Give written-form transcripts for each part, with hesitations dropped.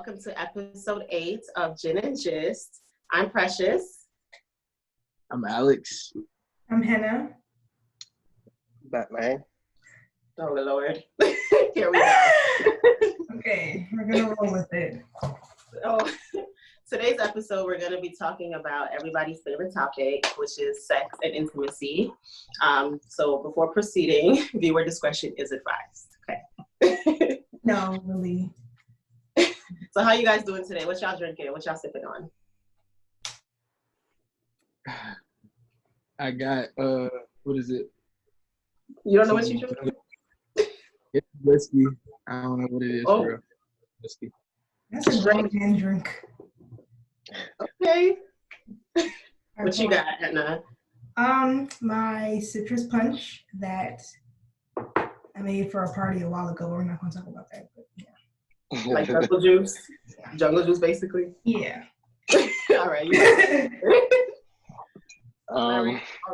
welcome to episode 8 of Gin and Gist. I'm Precious. I'm Alex. I'm Henna. Batman. Oh, Lord. Here we go. Okay, we're going to roll with it. Oh, today's episode, we're going to be talking about everybody's favorite topic, which is sex and intimacy. So before proceeding, viewer discretion is advised. Okay. No, really. So how you guys doing today? What y'all drinking? What y'all sipping on? I got, what is it? You don't know what you drinking? It's whiskey. I don't know what it is for real. Whiskey. That's a grown man drink. Okay. What you got, Henna? My citrus punch that I made for a party a while ago. We're not going to talk about that, but yeah. Like jungle juice? Jungle juice, basically? Yeah. All right.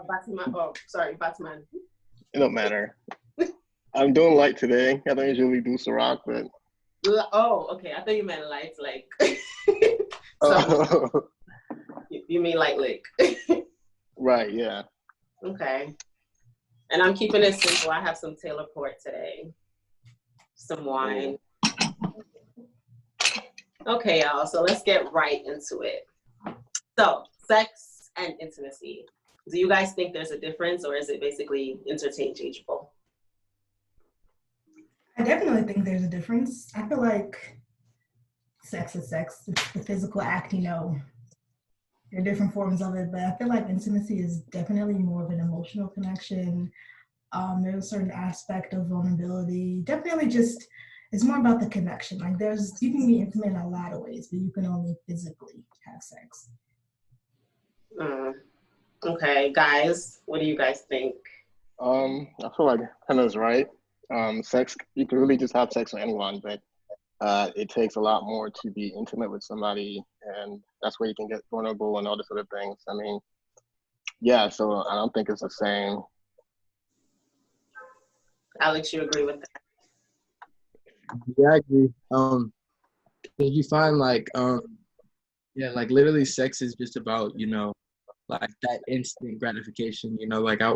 Batman. It don't matter. I'm doing light today. I don't usually do Ciroc, but... Oh, okay. I thought you meant light, like... So, you mean light lick. Right, yeah. Okay. And I'm keeping it simple. I have some Taylor Port today. Some wine. Okay, y'all. So let's get right into it. So, sex and intimacy. Do you guys think there's a difference, or is it basically interchangeable? I definitely think there's a difference. I feel like sex is sex. It's the physical act, there are different forms of it, but I feel like intimacy is definitely more of an emotional connection. There's a certain aspect of vulnerability. Definitely just, it's more about the connection. Like you can be intimate in a lot of ways, but you can only physically have sex. Okay, guys, what do you guys think? I feel like Henna's right. Sex, you can really just have sex with anyone, but it takes a lot more to be intimate with somebody, and that's where you can get vulnerable and all this other things. I mean, yeah, so I don't think it's the same. Alex, you agree with that? Yeah, I agree. You find like literally sex is just about, like that instant gratification, like I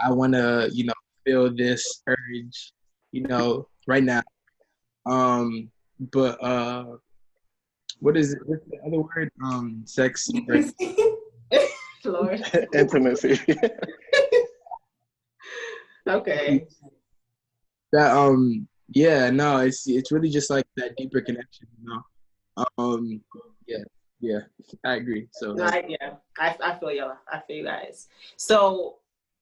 want to, feel this urge, right now. But what is it? What's the other word? Sex. Lord. Intimacy. Okay. That it's really just like that deeper connection, Yeah, I agree. So no, I feel you. I feel you guys. So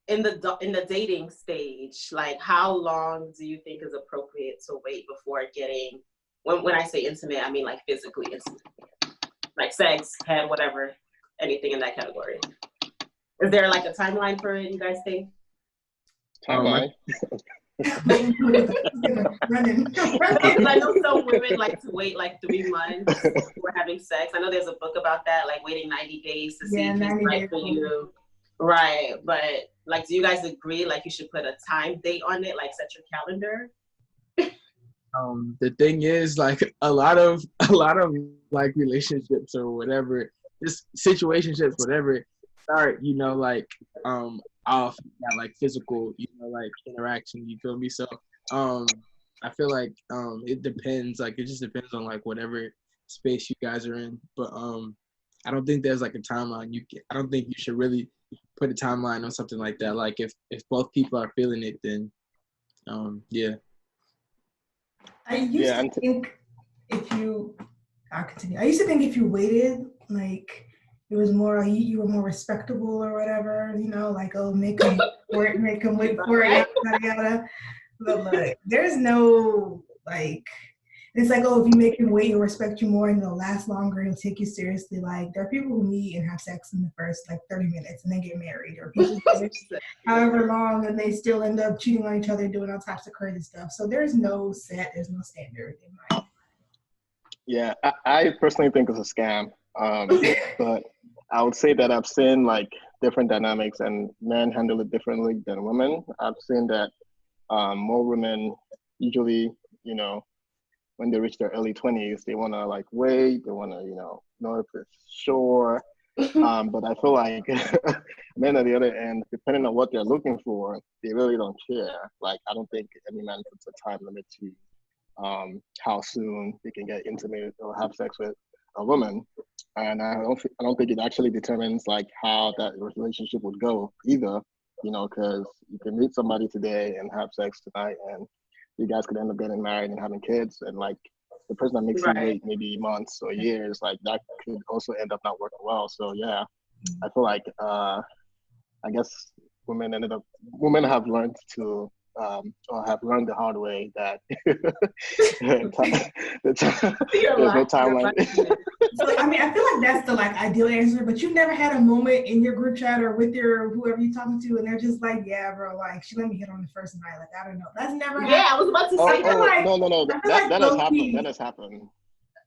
in the dating stage, like how long do you think is appropriate to wait before getting, when I say intimate, I mean like physically intimate, like sex, head, whatever, anything in that category? Is there like a timeline for it, you guys think? Timeline. I know some women like to wait like 3 months before having sex. I know there's a book about that, like waiting 90 days to see if it's right for you. Right, but like, do you guys agree like you should put a time date on it, like set your calendar? The thing is, like a lot of like relationships or whatever, just situationships, whatever, start, off that like physical, like interaction. You feel me? So, I feel like it depends. Like it just depends on like whatever space you guys are in. But I don't think there's like a timeline. I don't think you should really put a timeline on something like that. Like if both people are feeling it, then yeah. I used to think if you waited, like it was more like you were more respectable or whatever, like, oh, make them wait for it, yada yada. But like there's no like, it's like, oh, if you make him wait, he'll respect you more and they'll last longer, he'll take you seriously. Like there are people who meet and have sex in the first like 30 minutes and then get married, or people however long and they still end up cheating on each other, doing all types of crazy stuff. So there's no standard in mind. Yeah, I personally think it's a scam. But I would say that I've seen like different dynamics, and men handle it differently than women. I've seen that more women usually, when they reach their early 20s, they want to like wait, they want to, know if it's sure. But I feel like men on the other end, depending on what they're looking for, they really don't care. Like, I don't think any man puts a time limit to how soon they can get intimate or have sex with a woman. And I don't think it actually determines like how that relationship would go either, because you can meet somebody today and have sex tonight, and you guys could end up getting married and having kids, and like the person that makes you wait maybe months or years, like that could also end up not working well. So yeah, I feel like I guess women have learned to or have learned the hard way that there's no timeline. So I mean, I feel like that's the like ideal answer, but you never had a moment in your group chat or with your whoever you're talking to, and they're just like, "Yeah, bro, like she let me hit on the first night." Like, I don't know, that's never happened. Yeah, I was about to say that. Like, no, that has happened. That has happened.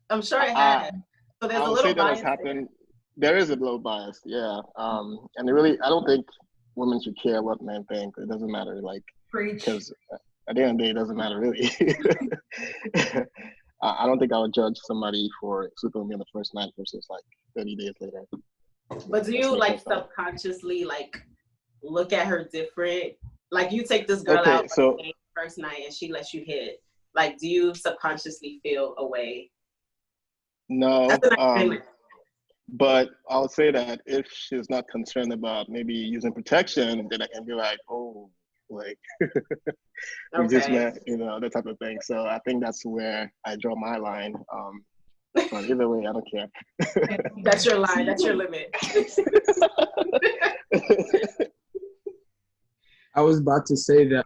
I'm sure it has. So there's a little bias. That has happened. There is a little bias, yeah. And I don't think women should care what men think. It doesn't matter, like, because at the end of the day, it doesn't matter really. I don't think I would judge somebody for sleeping with me on the first night versus like 30 days later. But do you like subconsciously like look at her different? Like you take this girl out first night and she lets you hit. Like, do you subconsciously feel a way? No. But I'll say that if she's not concerned about maybe using protection, then I can be like, oh, like, we just met, that type of thing. So I think that's where I draw my line. But either way, I don't care. That's your line. That's your limit. I was about to say that,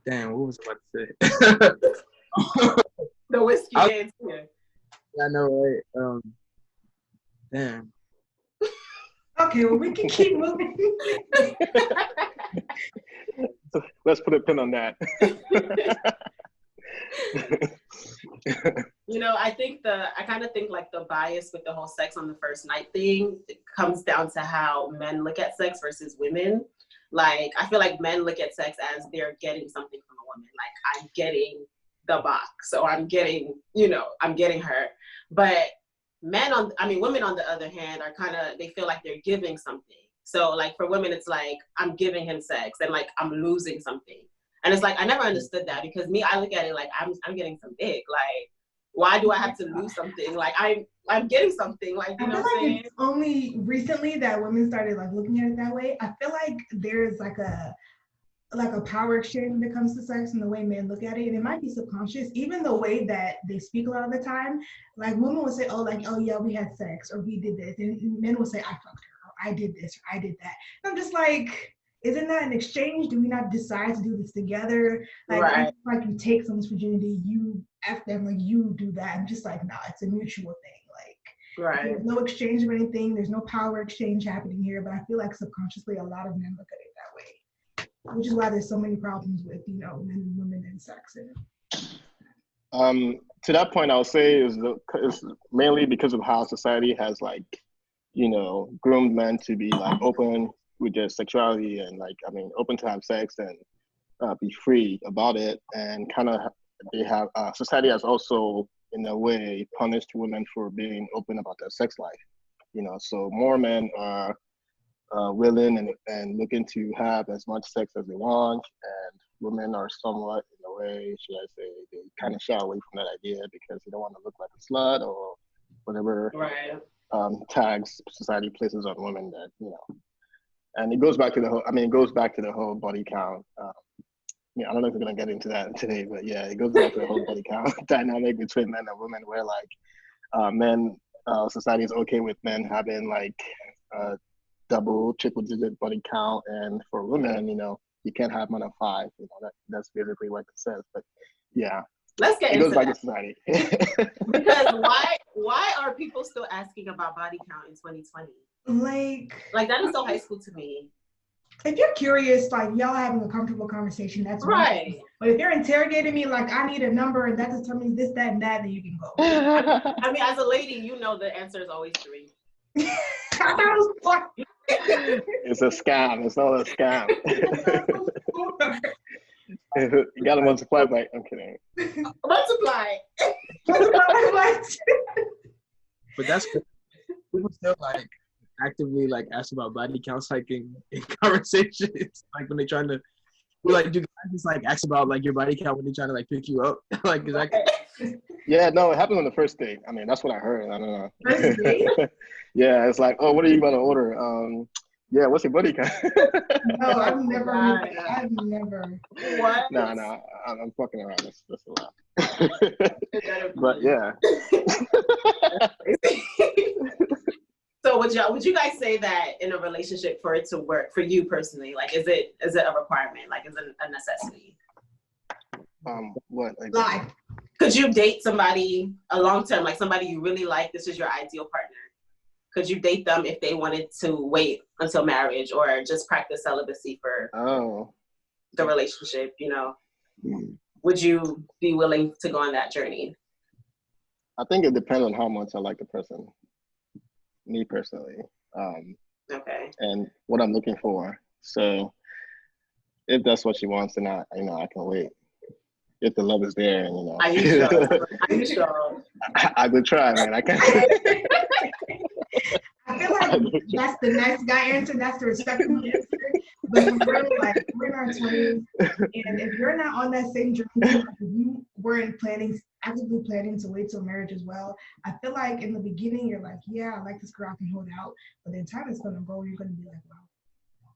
damn, what was I about to say? The whiskey dance here. I know, right? Damn. Okay, well, we can keep moving. So let's put a pin on that. I kind of think like the bias with the whole sex on the first night thing comes down to how men look at sex versus women. Like, I feel like men look at sex as they're getting something from a woman. Like, I'm getting the box, so I'm getting her. But women on the other hand are they feel like they're giving something. So like for women, it's like, I'm giving him sex and like I'm losing something. And it's like, I never understood that, because I look at it like I'm getting some dick. Like, why do I have to lose something? Like I'm getting something. Like, you know what I'm saying? It's only recently that women started like looking at it that way. I feel like there's like a power exchange when it comes to sex and the way men look at it. And it might be subconscious, even the way that they speak a lot of the time. Like women will say, oh yeah, we had sex or we did this. And men will say, I fucked her, or I did this, or I did that. And I'm just like, isn't that an exchange? Do we not decide to do this together? Like, right. Like you take someone's virginity, you ask them, like you do that. I'm just like, nah, it's a mutual thing. Like, right. There's no exchange of anything. There's no power exchange happening here. But I feel like subconsciously a lot of men look at it that way, which is why there's so many problems with, men and women and sex. To that point, I'll say is mainly because of how society has groomed men to be like open with their sexuality and open to have sex and be free about it, and society has also in a way punished women for being open about their sex life. So more men are willing and looking to have as much sex as they want, and women are somewhat, in a way, should I say, they kind of shy away from that idea because they don't want to look like a slut or whatever tags society places on women that, and it goes back to the whole body count. I don't know if we're gonna get into that today, but yeah, it goes back to the whole body count dynamic between men and women, where society is okay with men having double, triple digit body count, and for women, you can't have more than 5. That's basically what it says. But yeah, let's get into it goes back to society. Because why are people still asking about body count in 2020? Like that is so high school to me. If you're curious, y'all having a comfortable conversation, that's right. But if you're interrogating me, I need a number and that determines this, that, and that, then you can go. I mean, as a lady, the answer is always 3. It's a scam. It's not a scam. You gotta multiply by. I'm kidding. Multiply. But that's people still like actively like ask about body counts like in conversations, like when they're trying to be like, do you guys just like ask about like your body count when they're trying to like pick you up? Like, is that? Yeah, no, it happened on the first date. I mean, that's what I heard. I don't know. First date? Yeah, it's like, oh, what are you going to order? Yeah, what's your body count? No, I've never. What? No, I'm fucking around. That's a lot. But yeah. So would you guys say that in a relationship for it to work for you personally, like is it a requirement? Like is it a necessity? What? Lie. Could you date somebody a long term, like somebody you really like, this is your ideal partner? Could you date them if they wanted to wait until marriage or just practice celibacy for the relationship, you know? Would you be willing to go on that journey? I think it depends on how much I like the person. Me personally. Okay. And what I'm looking for. So if that's what she wants, then I can wait. If the love is there, and Are you sure? Are you sure? I could try, man. I can't. I feel like that's the nice guy answer. That's the respectful answer. But we're in our 20s, and if you're not on that same journey, if you weren't actively planning to wait till marriage as well, I feel like in the beginning you're like, yeah, I like this girl, I can hold out. But then time is gonna go, you're gonna be like, wow,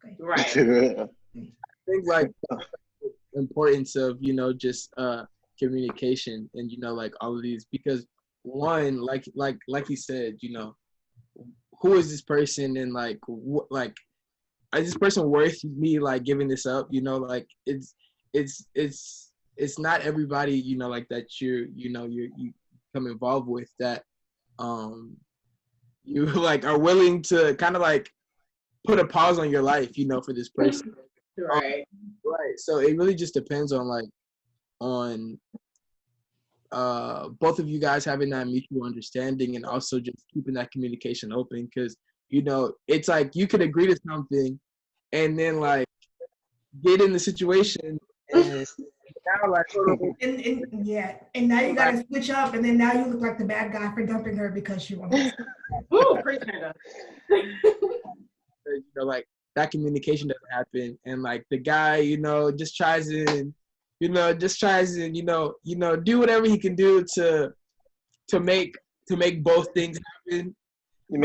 okay. Right. I think like importance of just communication and like all of these, because one, like you said, who is this person, and like like is this person worth me like giving this up? Like it's not everybody like that you become involved with that you like are willing to kind of like put a pause on your life for this person. Right. Right. So it really just depends on both of you guys having that mutual understanding, and also just keeping that communication open, because it's like you could agree to something and then like get in the situation and now like and now you gotta switch up, and then now you look like the bad guy for dumping her because she wanted to. Ooh, pretender. Like that communication doesn't happen, and like the guy just tries and do whatever he can do to make both things happen. It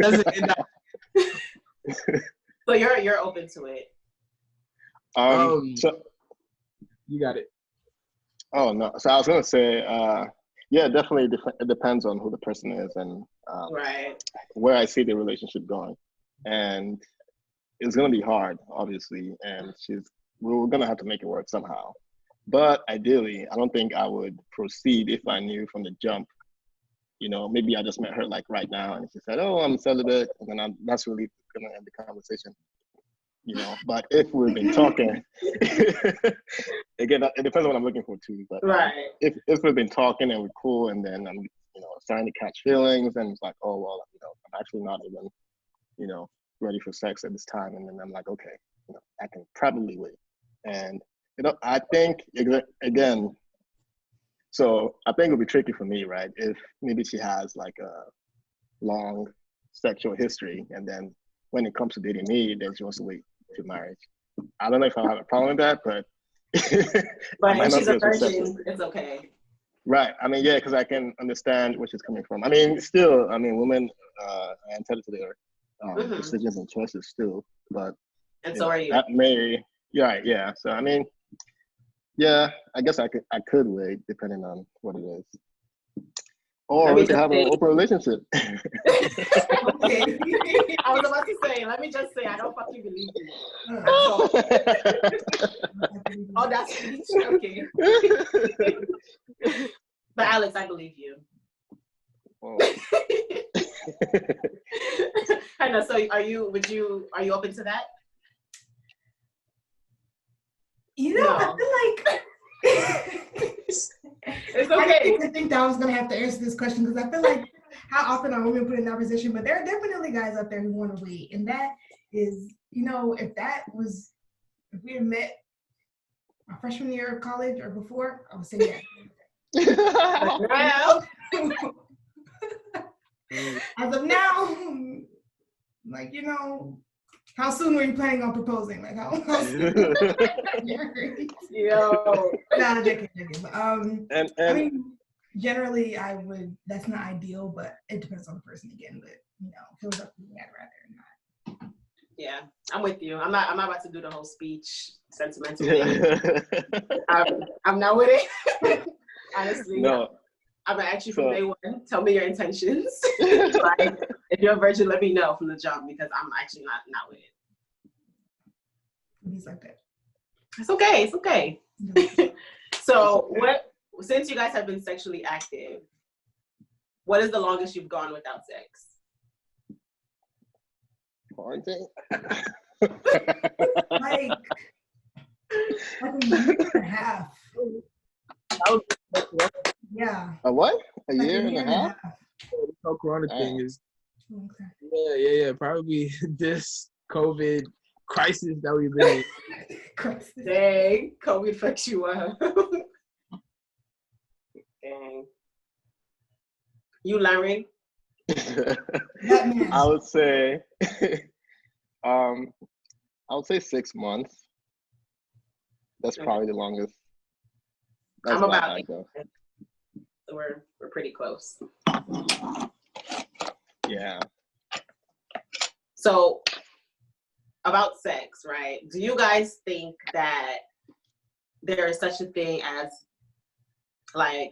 doesn't end up. So you're open to it. So you got it. Oh no! So I was gonna say, yeah, definitely it depends on who the person is and right. where I see the relationship going, and it's gonna be hard, obviously, and we're gonna have to make it work somehow. But ideally, I don't think I would proceed if I knew from the jump. Maybe I just met her like right now, and she said, "Oh, I'm celibate," and then that's really gonna end the conversation. But if we've been talking, again, it depends on what I'm looking for too. But right. If we've been talking and we're cool, and then I'm starting to catch feelings, and it's like, oh well, I'm actually not even ready for sex at this time, and then I'm like, okay, I can probably wait. And I think again, so I think it'll be tricky for me, right? If maybe she has like a long sexual history, and then when it comes to dating me, then she wants to wait to marriage. I don't know if I'll have a problem with that, but if she's a virgin, it's okay. Right. I mean, yeah, because I can understand where she's coming from. I mean, still, women are entitled to their decisions and choices still, but so are you. That may, yeah. So I mean, yeah, I guess I could wait depending on what it is. Or we could have an open relationship. Okay. I was about to say, let me just say, I don't fucking believe you. Oh, that's speech. Okay. But Alex, I believe you. Henna, so are you open to that? No. I feel like it's okay. I didn't think that I was gonna have to answer this question, because I feel like how often are women put in that position, but there are definitely guys out there who want to wait, and that is, you know, if we had met my freshman year of college or before, I would say yeah. As of now, like, you know, how soon were you planning on proposing? Like, how soon? Yo. Nah, joking. and I mean, generally, that's not ideal, but it depends on the person again. But, you know, if it was up to me, I'd rather not. Yeah, I'm with you. I'm not about to do the whole speech sentimental thing. I'm not with it. Honestly. No. I'm gonna ask you from day one. Tell me your intentions. Like, if you're a virgin, let me know from the jump because I'm actually not with it. He's like that. It's okay. It's okay. So, since you guys have been sexually active, what is the longest you've gone without sex? Quarantine? like a year and a half. Yeah. A what? A Like year and a half? The whole Corona thing is, Okay. yeah. Probably this COVID crisis that we've been in. Dang, COVID fucks you up. Dang. You, Larry? I would say, I would say 6 months. That's probably the longest. That's I'm about like though. So we're pretty close. Yeah. So about sex, right? Do you guys think that there is such a thing as like,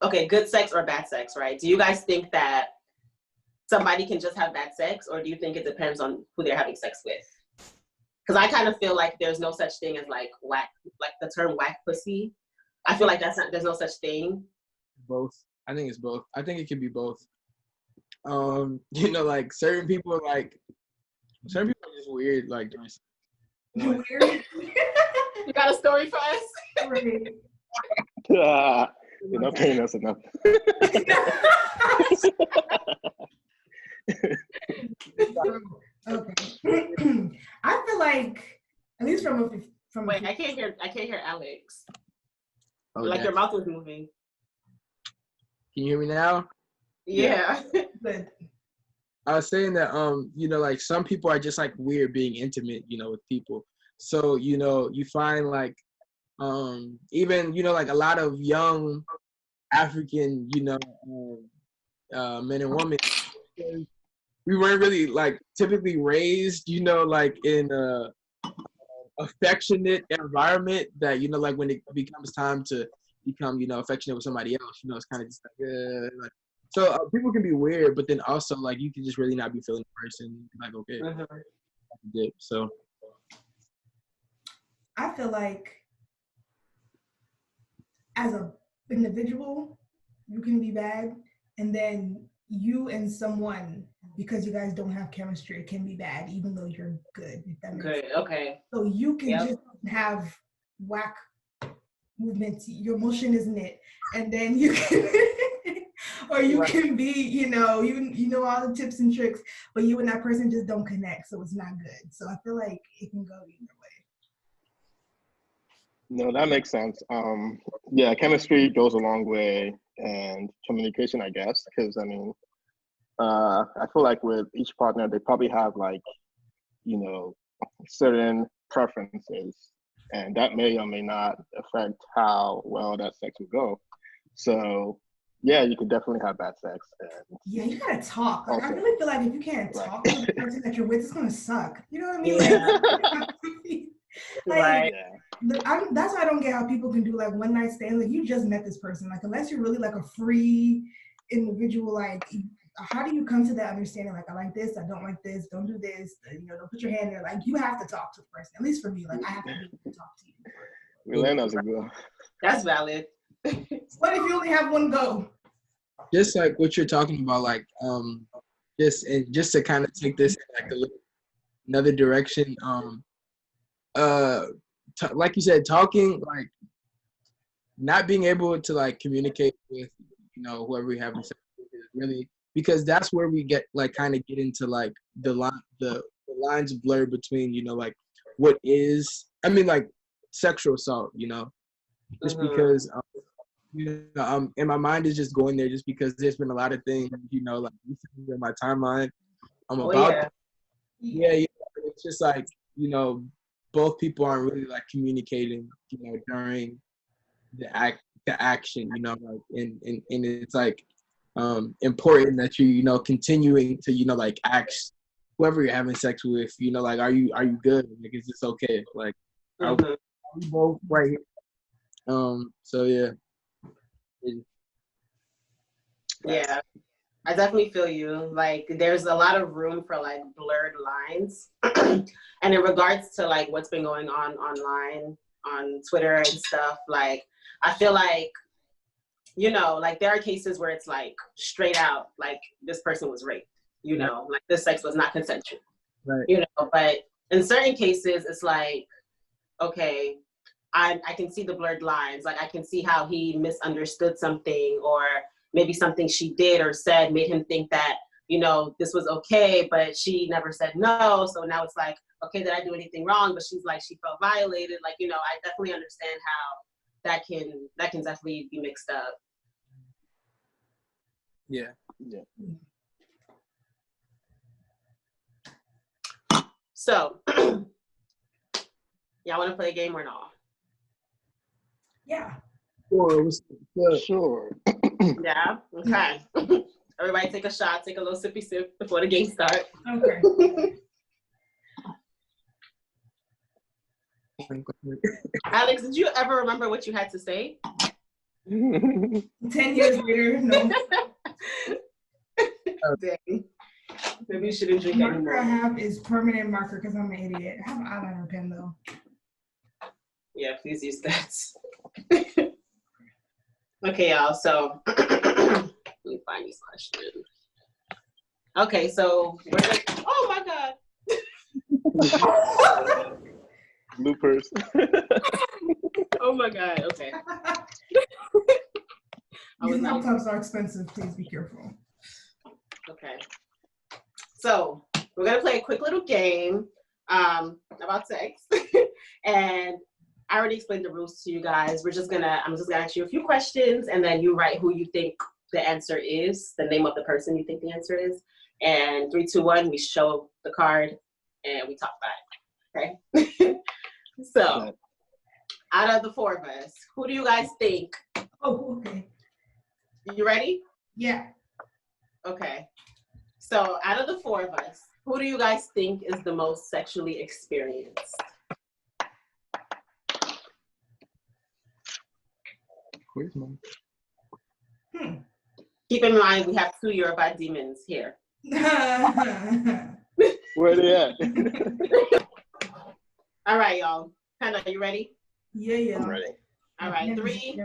okay, good sex or bad sex, right? Do you guys think that somebody can just have bad sex, or do you think it depends on who they're having sex with? Because I kind of feel like there's no such thing as like whack, like the term whack pussy. I feel like there's no such thing. Both. I think it's both. I think it can be both. You know, like certain people are just weird, like Weird. You got a story for us? You're not paying us enough. Okay. I feel like, at least from Wait, I can't hear Alex. Oh, like your mouth was moving. Can you hear me now? Yeah. Good. I was saying that you know, like some people are just like weird being intimate, you know, with people. So, you know, you find like even, you know, like a lot of young African, you know, men and women, we weren't really like typically raised, you know, like in a affectionate environment that, you know, like when it becomes time to become, you know, affectionate with somebody else, you know, it's kind of just like, so people can be weird, but then also like you can just really not be feeling the person. Like, okay, so I feel like as an individual, you can be bad, and then you and someone, because you guys don't have chemistry, it can be bad, even though you're good. If that makes sense. Okay. So you can just have whack movements. Your motion isn't it, and then you can, or you can be, you know all the tips and tricks, but you and that person just don't connect, so it's not good. So I feel like it can go either way. No, that makes sense. Yeah, chemistry goes a long way, and communication, I guess, because I mean, I feel like with each partner, they probably have like, you know, certain preferences, and that may or may not affect how well that sex will go. So, yeah, you could definitely have bad sex. And yeah, you gotta talk. Like, also, I really feel like if you can't talk to the person that you're with, it's gonna suck. You know what I mean? Yeah. Right. That's why I don't get how people can do like one night stands. Like, you just met this person. Like, unless you're really like a free individual, like, how do you come to that understanding? Like, I like this, I don't like this, don't do this, don't put your hand there. Like, you have to talk to the person. At least for me, like, I have to be able to talk to you. We learn as we go. That's valid. What if you only have one go? Just like what you're talking about, like just to kind of take this in like another direction, like you said, talking, like not being able to like communicate with, you know, whoever we have sex with is really because that's where we get like kind of get into like the lines blur between, you know, like what is, I mean, like sexual assault, you know, just because you know, and my mind is just going there just because there's been a lot of things, you know, like recently in my timeline. I'm about yeah, it's just like, you know, both people aren't really like communicating, you know, during the action, you know, like and it's like important that you know, continuing to, you know, like ask whoever you're having sex with, you know, like are you good? Like is this okay? Like are we both right here? So yeah. Yeah, I definitely feel you. Like there's a lot of room for like blurred lines. And in regards to like what's been going on online on Twitter and stuff, like I feel like, you know, like there are cases where it's like straight out, like this person was raped, you know, like this sex was not consensual, you know, but in certain cases it's like, okay, I can see the blurred lines. Like I can see how he misunderstood something, or maybe something she did or said made him think that, you know, this was okay, but she never said no. So now it's like, okay, did I do anything wrong? But she's like, she felt violated. Like, you know, I definitely understand how that can definitely be mixed up. Yeah. So, y'all want to play a game or not? Yeah. Sure. Yeah. Okay. Everybody take a shot. Take a little sippy sip before the game starts. Okay. Alex, did you ever remember what you had to say? 10 years later, no. Dang. Maybe you shouldn't drink The marker anymore. I have is permanent marker because I'm an idiot. I have an eyeliner pen though. Yeah, please use that. Okay, y'all. So let me find these questions. Okay, so we're gonna, oh my God. Bloopers. Oh my God. Okay. These laptops are expensive. Please be careful. Okay. So we're gonna play a quick little game about sex, and I already explained the rules to you guys. I'm just gonna ask you a few questions, and then you write who you think the answer is, the name of the person you think the answer is, and 3, 2, 1, we show the card and we talk about it. Okay. So, out of the 4 of us, who do you guys think? Oh, okay. You ready? Yeah. Okay. So, out of the 4 of us, who do you guys think is the most sexually experienced? Where's mine? Keep in mind, we have 2 Yoruba demons here. Where they at? All right, y'all. Henna, you ready? Yeah. I'm ready. All right, 3,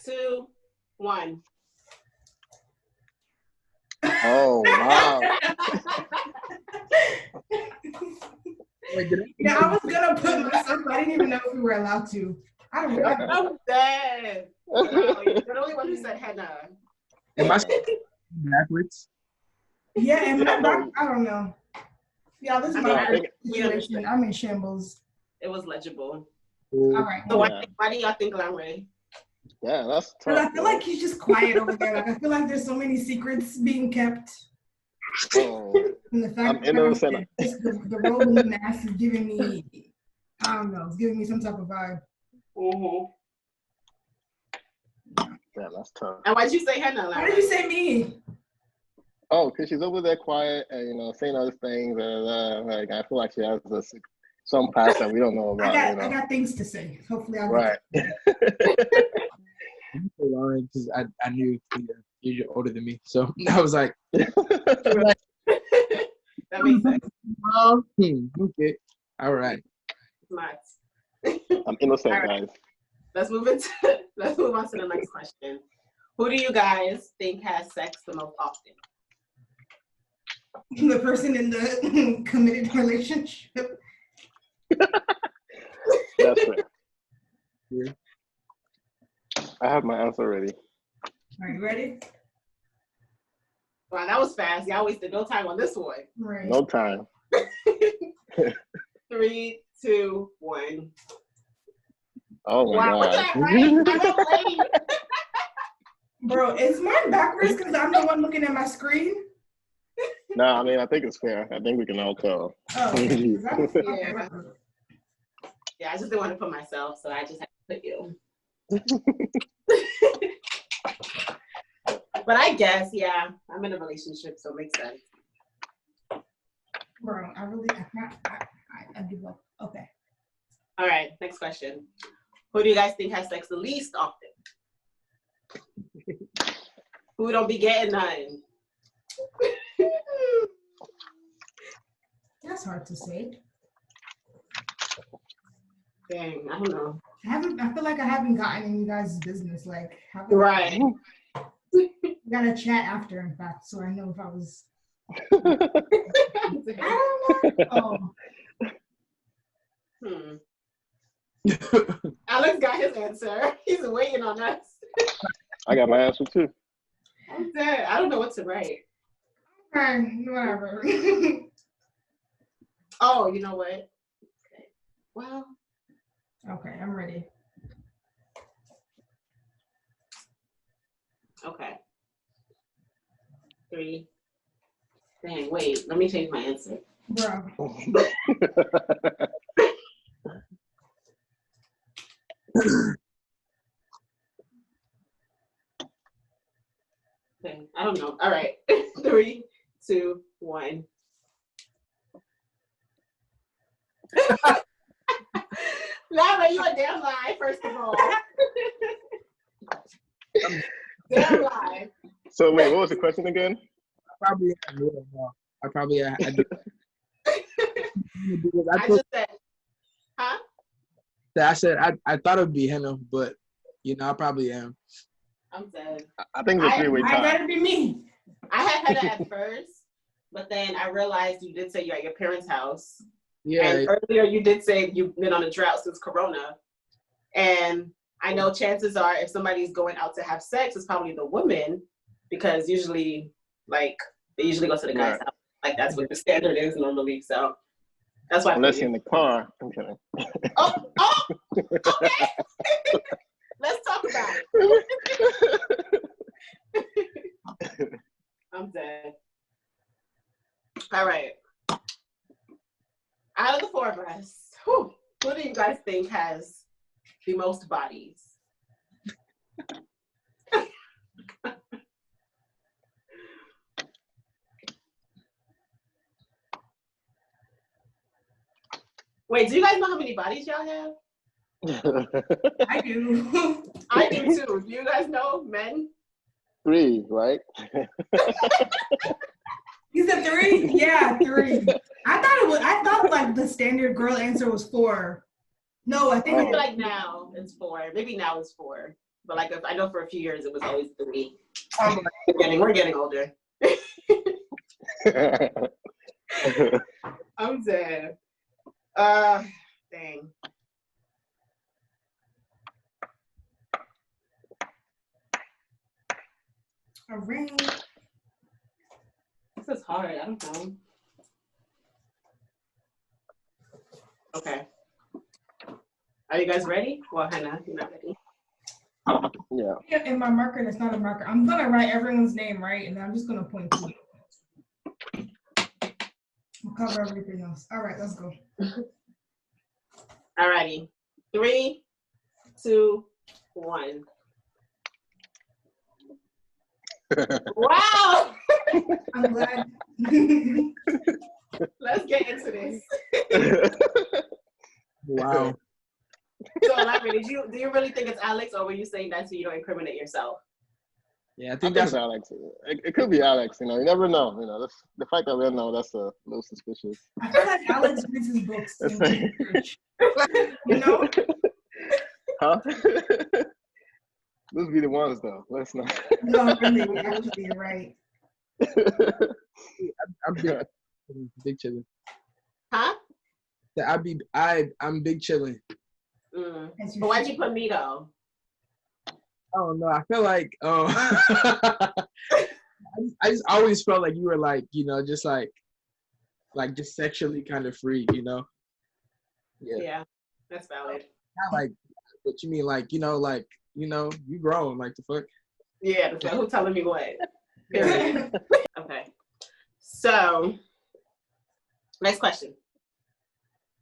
2, 1. Oh, wow. Yeah, I was gonna put myself. I didn't even know if we were allowed to. I don't know. I'm dead. Wow, you're the only one who said Henna. Am I backwards? Yeah, and I don't know. Yeah, this is my situation. I'm in shambles. It was legible. All right. So why do y'all think Langray? Yeah, that's Because tough. I feel like he's just quiet over there. Like I feel like there's so many secrets being kept. Oh, And the fact I'm innocent. the robe and the mask is giving me, I don't know, it's giving me some type of vibe. Mm-hmm. Yeah, that's tough. And why'd you say Henna? Why did you say me? Oh, because she's over there quiet and, you know, saying other things. Like, I feel like she has some past that we don't know about. I got things to say. Hopefully I'll Right. I'm so lying because I knew you're older than me. So I was like, That makes sense. Okay. All right. Smart. I'm innocent, All right. guys. Let's move on to the next question. Who do you guys think has sex the most often? The person in the committed relationship. That's fair. Yeah. I have my answer ready. Are you ready? Wow, that was fast. Y'all wasted no time on this one. Right. No time. 3, 2, 1. Oh my Wow, God. look at that, right? I don't blame. Bro, is mine backwards because I'm the one looking at my screen? No, I mean, I think it's fair. I think we can all tell. Oh, okay. Yeah. Yeah, I just didn't want to put myself, so I just had to put you. But I guess, yeah, I'm in a relationship, so it makes sense. Bro, I give up. Okay. All right, next question. Who do you guys think has sex the least often? Who don't be getting none? That's hard to say. Dang, I don't know. I feel like I haven't gotten in you guys' business. Like, Right. We got a chat after, in fact, so I know if I was. I don't know. Alex got his answer. He's waiting on us. I got my answer too. I'm dead. I don't know what to write. Whatever. Oh, you know what? Okay. Well. Okay, I'm ready. Okay. 3. Dang, wait. Let me change my answer. Bro. Okay. I don't know. All right. 3, 2, 1. Lava, you a damn lie, first of all. Damn lie. So wait, what was the question again? Probably I do. I just said, huh? I said I thought it'd be Henna, but you know I probably am. I'm dead. I think it's a three-way I tie. gotta be me. I had Henna at first, but then I realized you did say you're at your parents' house. Yeah. And earlier you did say you've been on a drought since Corona. And I know chances are if somebody's going out to have sex, it's probably the woman, because usually, like, they usually go to the guy's house. Like, that's what the standard is normally. So that's why. Unless you're in the car. I'm kidding. Oh, okay. Let's talk about it. I'm dead. All right. Out of the 4 of us, who do you guys think has the most bodies? Wait, do you guys know how many bodies y'all have? I do. I do too. Do you guys know, men? 3, right? You said 3? Yeah, 3. I thought like the standard girl answer was 4. No, I think I feel like now it's 4. Maybe now it's 4. But like I know for a few years it was always 3. We're getting older. I'm dead. Dang. a ring. This is hard. I don't know. Okay. Are you guys ready? Well, Henna, you're not ready. Yeah. In my marker, that's not a marker. I'm gonna write everyone's name, right? And then I'm just gonna point to it. We'll cover everything else. All right, let's go. All righty. 3, 2, 1. Wow. I'm glad. Let's get into this. Wow. So, Larry, do you really think it's Alex, or were you saying that so you don't incriminate yourself? Yeah, I I think think that's it's Alex. It could be Alex. You know, you never know. You know, that's, the fact that we don't know, that's a little suspicious. I feel like Alex reads his books. That's in like- church. You know? Huh? Those be the ones though. Let's not. No, really, actually, you're right. I'm big chilling. Huh? I'm big chilling. As you But why'd should. you put me though? I don't know. I feel like I just always felt like you were like, just just sexually kind of free, Yeah, that's valid. Not like, but you mean like, you grown, like the fuck. Yeah, so who's telling me what? Period. Okay. So, next question.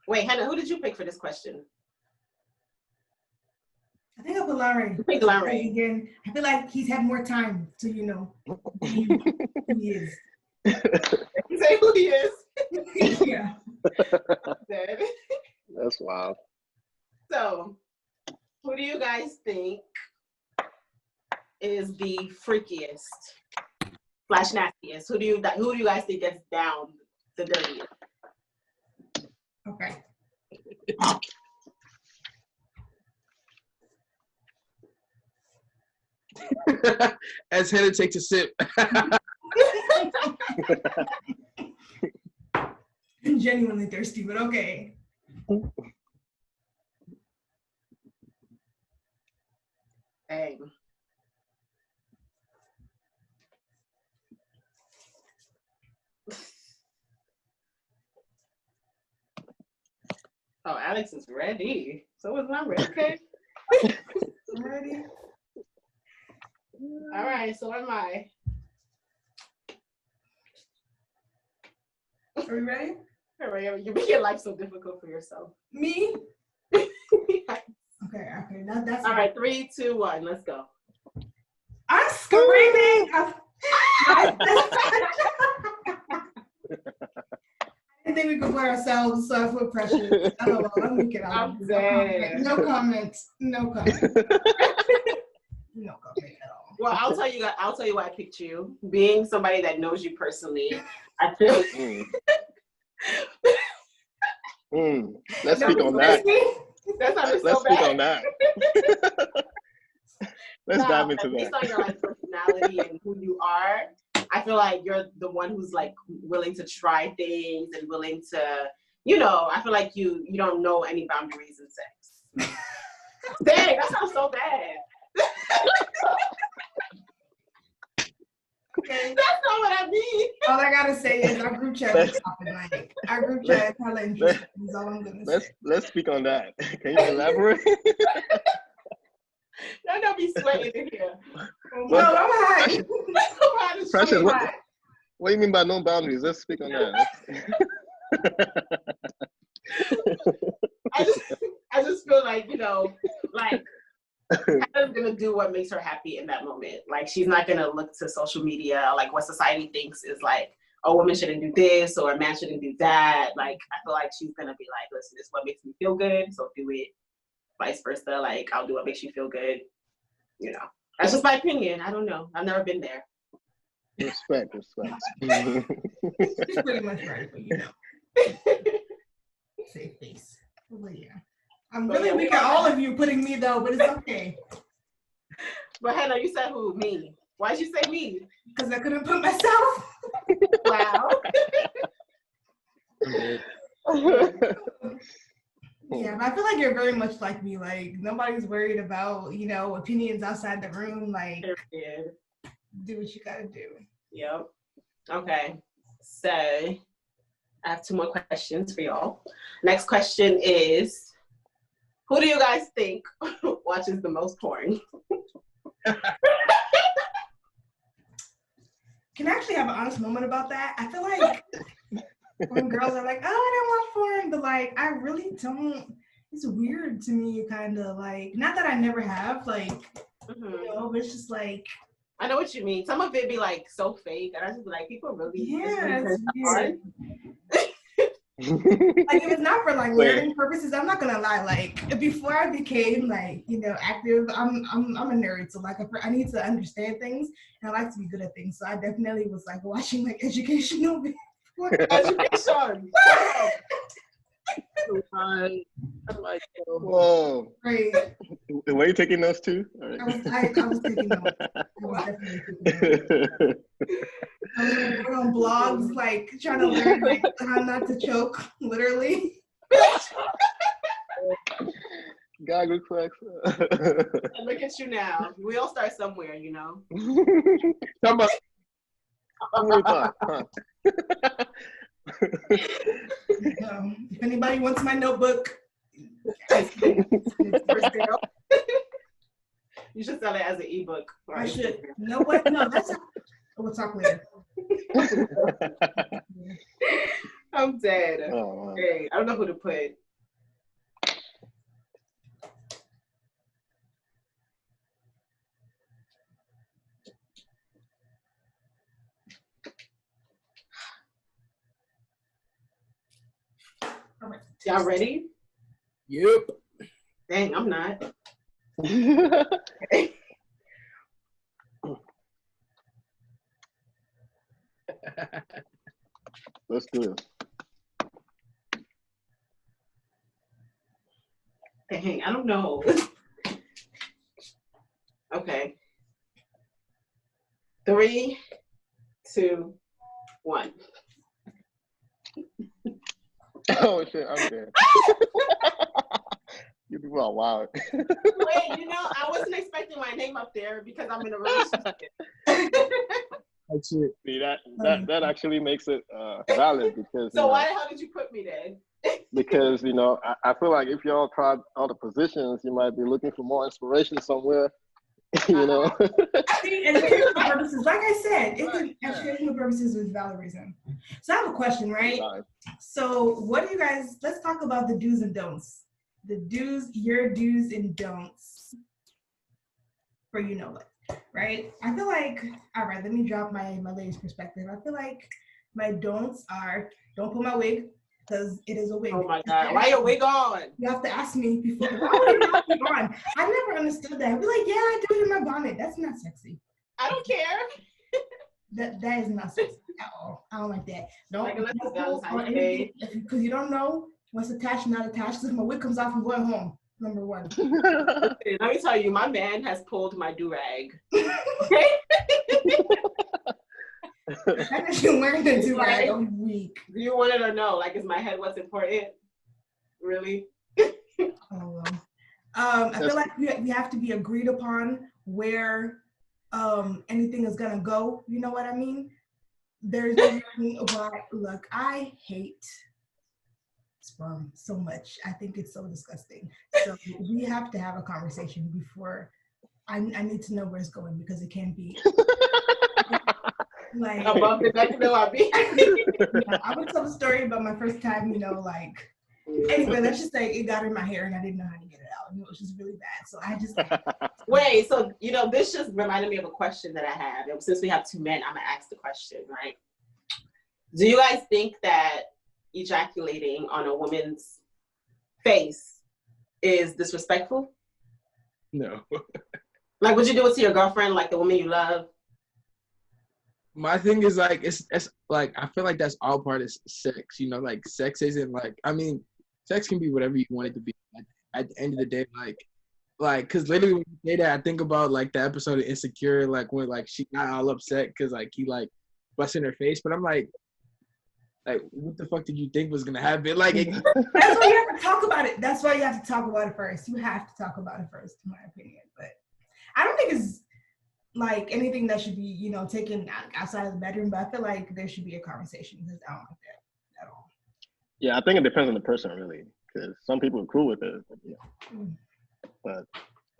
Wait, Henna, who did you pick for this question? I think I put Larry. You picked Larry. Again, I feel like he's had more time to, be who he is. You say who he is? Yeah. That's wild. So, who do you guys think is the freakiest / nastiest? Who do you guys think gets down the dirtiest? Okay. As Henna takes a sip. I'm genuinely thirsty, but okay. Dang. Oh, Alex is ready. So is Lumber. Okay. I'm ready. All right, so am I. Are we ready? All right, you're making life so difficult for yourself. Me? Okay. That's all right. 3, 2, 1. Let's go. I'm screaming. I didn't think we could put ourselves for Precious. Oh, let me get out. I'm dead. No comments. No comment at all. Well, I'll tell you why I picked you. Being somebody that knows you personally, I feel. Let's speak on that. Let's speak on that. Let's dive into that. Based on your personality and who you are, I feel like you're the one who's willing to try things and willing to, I feel like you don't know any boundaries in sex. Dang, that sounds so bad. Okay. That's not what I mean. All I gotta say is our group chat is popping. Our group chat is hella interesting. That's all I'm gonna say. Let's speak on that. Can you elaborate? Y'all don't be sweating in here. No, I'm hot. Precious, what do you mean by no boundaries? Let's speak on that. I just feel like, Heather's gonna do what makes her happy in that moment. She's not gonna look to social media, what society thinks is a woman shouldn't do this or a man shouldn't do that. I feel like she's gonna be listen, this is what makes me feel good, so do it. Vice versa, I'll do what makes you feel good. That's just my opinion. I don't know. I've never been there. Respect. She's pretty much right, but safe face. Well, yeah. I'm really weak at all of you putting me though, but it's okay. But Henna, you said who? Me. Why'd you say me? Because I couldn't put myself. Wow. Yeah, but I feel like you're very much like me. Nobody's worried about, opinions outside the room. Do what you gotta do. Yep. Okay. So I have 2 more questions for y'all. Next question is, who do you guys think watches the most porn? Can I actually have an honest moment about that? I feel like when girls are like, oh, I don't watch porn, but I really don't. It's weird to me, kind of not that I never have, but it's just I know what you mean. Some of it be so fake, and I just be people really. Yeah, it's weird. If it's not for learning purposes, I'm not gonna lie. Before I became active, I'm a nerd, so I need to understand things, and I like to be good at things. So I definitely was watching educational videos. Education. Whoa. Right. Were you taking those too? Right. I was taking notes. I was definitely taking notes. I was going on blogs, trying to learn how not to choke, literally. God reflex. Look at you now. We all start somewhere, Talk about Who would have thought? Huh? If anybody wants my notebook, For sale. You should sell it as an ebook. I should. You know what? No, that's not. We'll talk later. I'm dead. Oh, Hey, I don't know who to put. All right. Y'all ready? Yep. Dang, I'm not. Let's do it. Dang, I don't know. Okay. 3, 2, 1. Oh shit, I'm dead. You people are wild. Wait, I wasn't expecting my name up there because I'm in a relationship. That's it. See, that actually makes it valid because So why the hell did you put me then? because I feel like if y'all tried all the positions, you might be looking for more inspiration somewhere. I mean, educational purposes, like I said, it's an educational purposes with valid reason. So I have a question, right? So what do you guys, let's talk about the do's and don'ts. The do's, your do's and don'ts for what, right? I feel like, all right, let me drop my lady's perspective. I feel like my don'ts are, don't put my wig, because it is a wig. Oh my God, why your wig on? You have to ask me before. Why would you have wig on? I never understood that. I'd be like, yeah, I do it in my bonnet. That's not sexy. I don't care. That is not sexy at all. I don't like that. Don't pull on anything anything because you don't know what's attached and not attached. Because my wig comes off, I'm going home. Number one. Let me tell you, my man has pulled my do-rag. I guess you're wearing a do-rag a week. Do you want it or no? Like, is my head what's important? Really? Oh, well. I feel like we have to be agreed upon where anything is gonna go. You know what I mean? There's look, I hate sperm so much. I think it's so disgusting. So we have to have a conversation before I need to know where it's going because it can't be like above the neck. No, I mean. I would tell a story about my first time, anyway, let's just say it got in my hair and I didn't know how to get it out. And it was just really bad. So I just wait, so this just reminded me of a question that I have. And since we have 2 men, I'm gonna ask the question, right? Do you guys think that ejaculating on a woman's face is disrespectful? No. Like, would you do it to your girlfriend, like the woman you love? My thing is like it's like I feel like that's all part of sex. Like sex isn't like sex can be whatever you want it to be. At the end of the day, like because literally when you say that, I think about like the episode of Insecure, like when like she got all upset because like he like busted in her face, but I'm like what the fuck did you think was gonna happen? Like that's why you have to talk about it. That's why you have to talk about it first. You have to talk about it first, in my opinion. But I don't think it's like anything that should be, taken outside of the bedroom, but I feel like there should be a conversation because I don't like that at all. Yeah, I think it depends on the person really, because some people are cool with it, but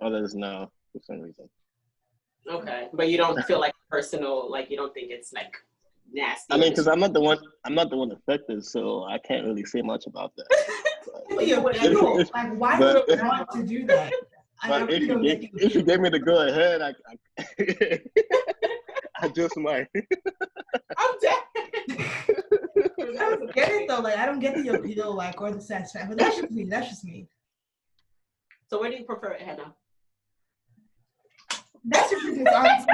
others no for some reason. Okay, but you don't feel like personal, like you don't think it's like nasty. I mean, because I'm not the one affected, so I can't really say much about that. Like, why would you want to do that? But if you gave me the go ahead, I just might. I'm dead. I don't get it though. Like, I don't get the appeal, or the satisfaction. But that's just me. That's just me. So where do you prefer it, Henna? That's your business, honestly.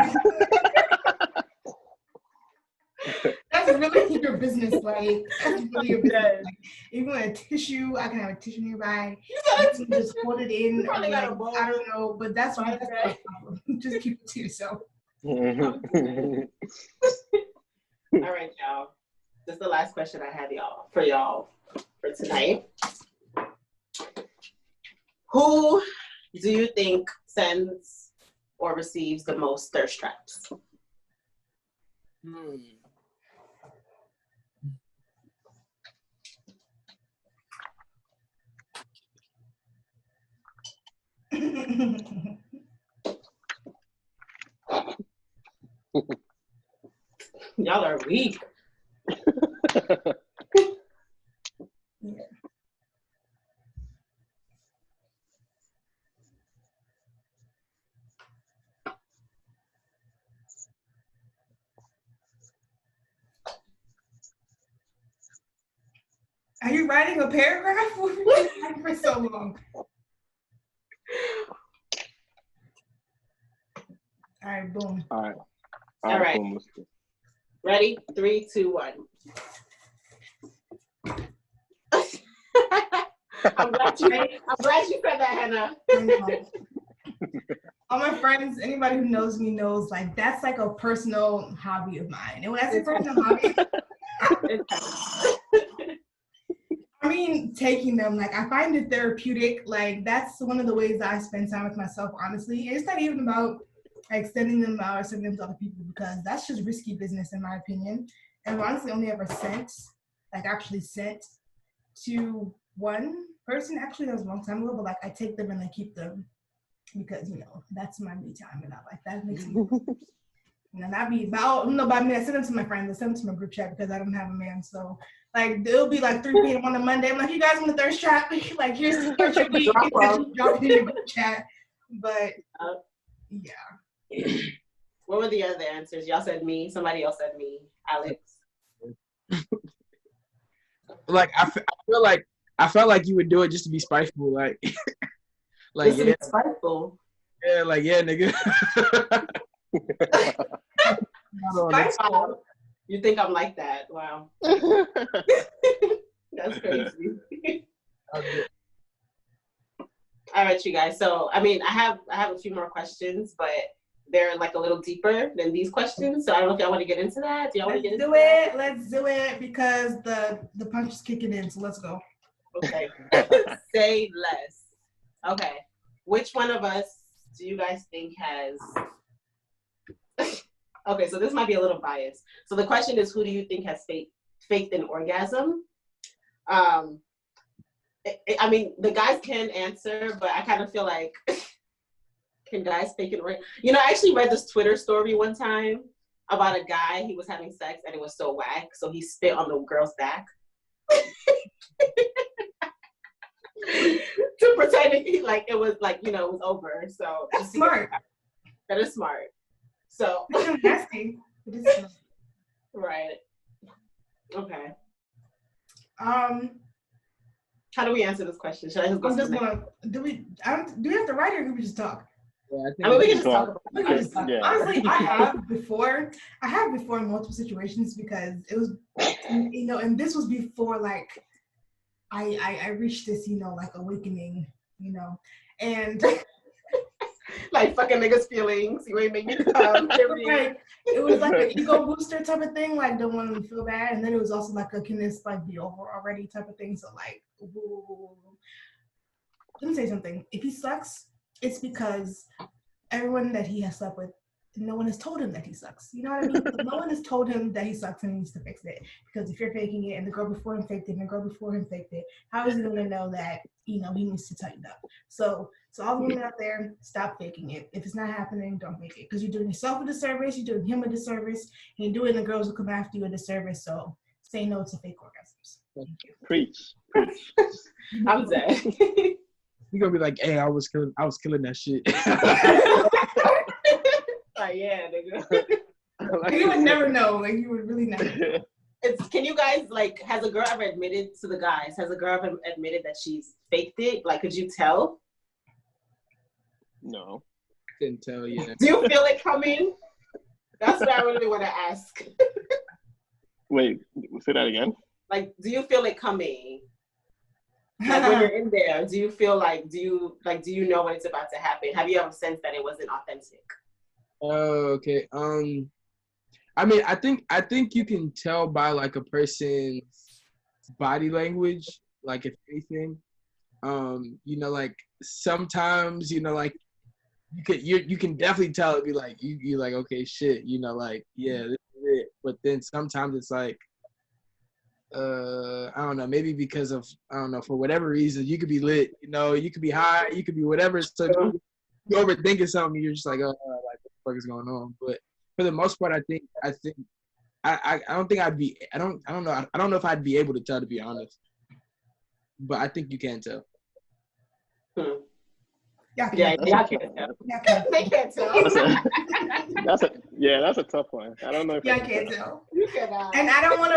That's really your business. Like, that's really your business. Like, if you want a tissue, I can have a tissue nearby. You can just hold it in. Or I don't know, but that's my problem. Just keep it to yourself. All right, y'all. This is the last question I have for y'all for tonight. Who do you think sends or receives the most thirst traps? Y'all are weak. Yeah. Are you writing a paragraph? What were you writing for so long? All right, boom. All All right. Boom. Ready? 3, 2, 1. I'm glad you said that, Henna. I know. All my friends, anybody who knows me knows, like, that's like a personal hobby of mine. And when I say personal hobby, I mean taking them. Like, I find it therapeutic. Like, that's one of the ways that I spend time with myself, honestly. And it's not even about like sending them out or sending them to other people, because that's just risky business in my opinion. And I've honestly only ever sent, like actually sent to one person. Actually, that was a long time ago, but like I take them and I keep them because, you know, that's my me time and I like that makes me, you know, not be about, no, by me, I send them to my friends, I send them to my group chat because I don't have a man. So like it'll be like 3 p.m. on a Monday. I'm like, you guys want the thirst trap? Like, here's the start your week. Drop it in your group chat. But yeah. What were the other answers? Y'all said me. Somebody else said me. Alex. Like I felt like you would do it just to be spiteful, like Just to be spiteful. Yeah, like yeah, nigga. Spiteful. You think I'm like that? Wow. That's crazy. All right, you guys. So I mean, I have a few more questions, but they're like a little deeper than these questions. So I don't know if y'all want to get into that. Do y'all want to get into it? Let's do it because the punch is kicking in. So let's go. Okay. Say less. Okay. Which one of us do you guys think has? Okay, so this might be a little biased. So the question is, who do you think has faked an orgasm? I mean, the guys can answer, but I kind of feel like, can guys fake it? You know, I actually read this Twitter story one time about a guy, he was having sex and it was so whack, so he spit on the girl's back. To pretend it was like, you know, it was over. So that's smart. That is smart. So that's nasty. It is smart. Right. Okay. How do we answer this question? Should I just go? Do we have to write it or do we just talk? Yeah, I mean, we can just talk about it. Yeah. Honestly, I have before in multiple situations because it was, you know, and this was before like I reached this, you know, like awakening, you know, and like fucking niggas' feelings. You ain't make me come. Right. It was like an ego booster type of thing, like don't want them to feel bad, and then it was also like a can this like be over already type of thing. So like, let me say something. If he sucks, it's because everyone that he has slept with, no one has told him that he sucks. You know what I mean? No one has told him that he sucks and he needs to fix it. Because if you're faking it and the girl before him faked it and the girl before him faked it, how is he going to know that, you know, he needs to tighten up? So all the women out there, stop faking it. If it's not happening, don't fake it. Because you're doing yourself a disservice, you're doing him a disservice, and you're doing the girls who come after you a disservice. So say no to fake orgasms. Thank you. Preach. I'm dead. You're gonna be like, hey, I was killing that shit. Like, yeah, nigga. You would never know. Like, you would really never know. Can you guys, like, has a girl ever admitted to the guys? Has a girl ever admitted that she's faked it? Like, could you tell? No. I couldn't tell you. Do you feel it coming? That's what I really want to ask. Wait, say that again? Like, do you feel it coming? Like when you're in there, do you feel like, do you know when it's about to happen? Have you ever sensed that it wasn't authentic? Oh, okay. I mean, I think you can tell by like a person's body language, like if anything. You know, like sometimes, you know, like you can definitely tell it be like you like, okay, shit, you know, like, yeah, this is it. But then sometimes it's like I don't know, maybe because of, I don't know, for whatever reason, you could be lit, you know, you could be high, you could be whatever. So if you're overthinking something, you're just like, oh, like what the fuck is going on? But for the most part, I don't think I'd be, I don't know if I'd be able to tell, to be honest. But I think you can tell. Yeah, y'all can't tell. They can't tell. That's a tough one. I don't know if I can't tell. You cannot. And I don't want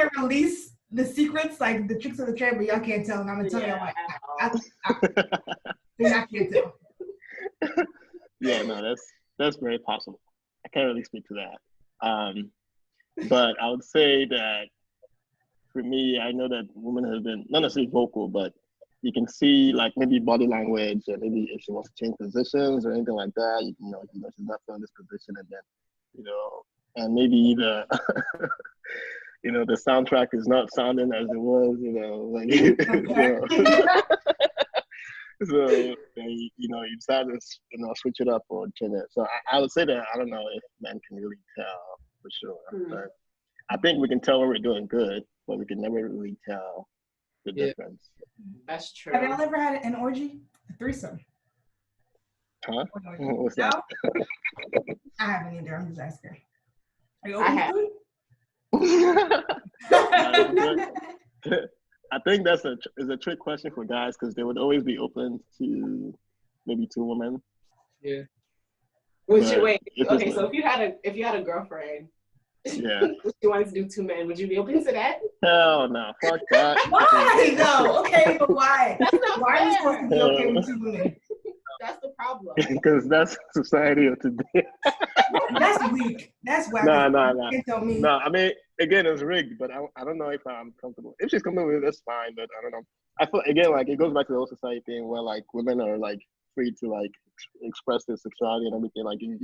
to release the secrets, like the tricks of the trade, but y'all can't tell. And I'm gonna tell y'all why. I can't tell. Yeah, no, that's very possible. I can't really speak to that. But I would say that for me, I know that women have been not necessarily vocal, but you can see like maybe body language, or maybe if she wants to change positions or anything like that. You know, she's not feeling this position, and then, you know, and maybe the you know, the soundtrack is not sounding as it was, you know, like so you know, you decide to, you know, switch it up or change it. So I would say that I don't know if men can really tell for sure, but I think we can tell when we're doing good, but we can never really tell the difference. That's true. Have y'all ever had an orgy? A threesome? Huh? What's that? I haven't either. I'm just asking. Are you I have. I think that's a trick question for guys, because they would always be open to maybe two women. Yeah. Would you wait? Okay, so if you had a girlfriend, yeah, she wanted to do two men, would you be open to that? Hell no, fuck that. Why though? Okay, but why? That's not why fair. are you supposed to be okay with two women? That's the problem. Because that's society of today. That's weak. That's whack. No. You tell me. No, I mean, again, it's rigged, but I don't know if I'm comfortable. If she's comfortable with it, that's fine, but I don't know. I feel, again, like, it goes back to the whole society thing where, like, women are, like, free to, like, express their sexuality and everything. Like, you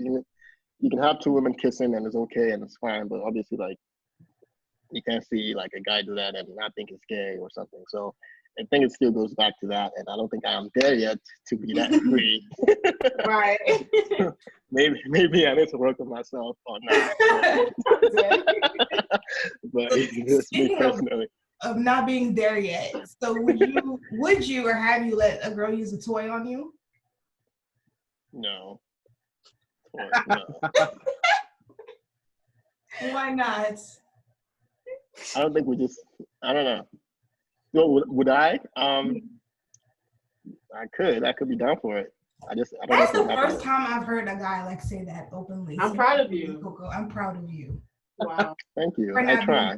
can have two women kissing and it's okay and it's fine, but obviously, like, you can't see, like, a guy do that and not think it's gay or something. So I think it still goes back to that, and I don't think I'm there yet to be that free. Right. maybe I need to work on myself on that. But it's me personally. Of not being there yet. So would you or have you let a girl use a toy on you? No. Why not? I don't think I don't know. So would I? I could be down for it. I don't That's know the first time I've heard a guy like say that openly. I'm proud of you. Coco, I'm proud of you. Wow. Thank you. I try.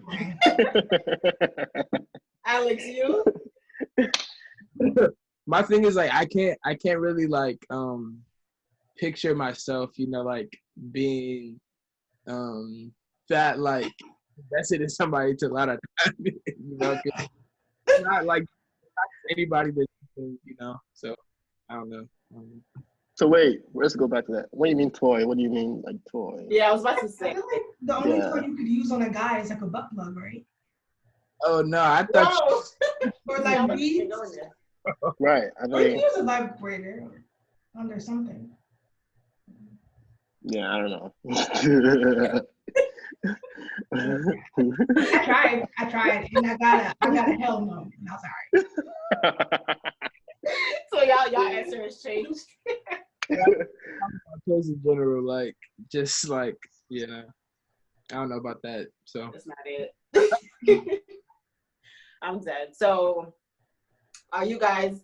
Alex, you? My thing is, like, I can't really, like, picture myself, you know, like, being that, like, invested in somebody to a lot of time, you know, it's not like anybody that, you know, so I don't know. So wait, let's go back to that. What do you mean toy? What do you mean, like, toy? Yeah, I was about to say. I feel like the only toy you could use on a guy is like a butt plug, right? Oh no, I thought or like beads. Right. Or you can use a vibrator under something. Yeah, I don't know. I tried, and I got a hell no, and I was alright. So y'all answer has changed. toys in general, like, just like, yeah, I don't know about that. So that's not it. I'm dead. So, do you guys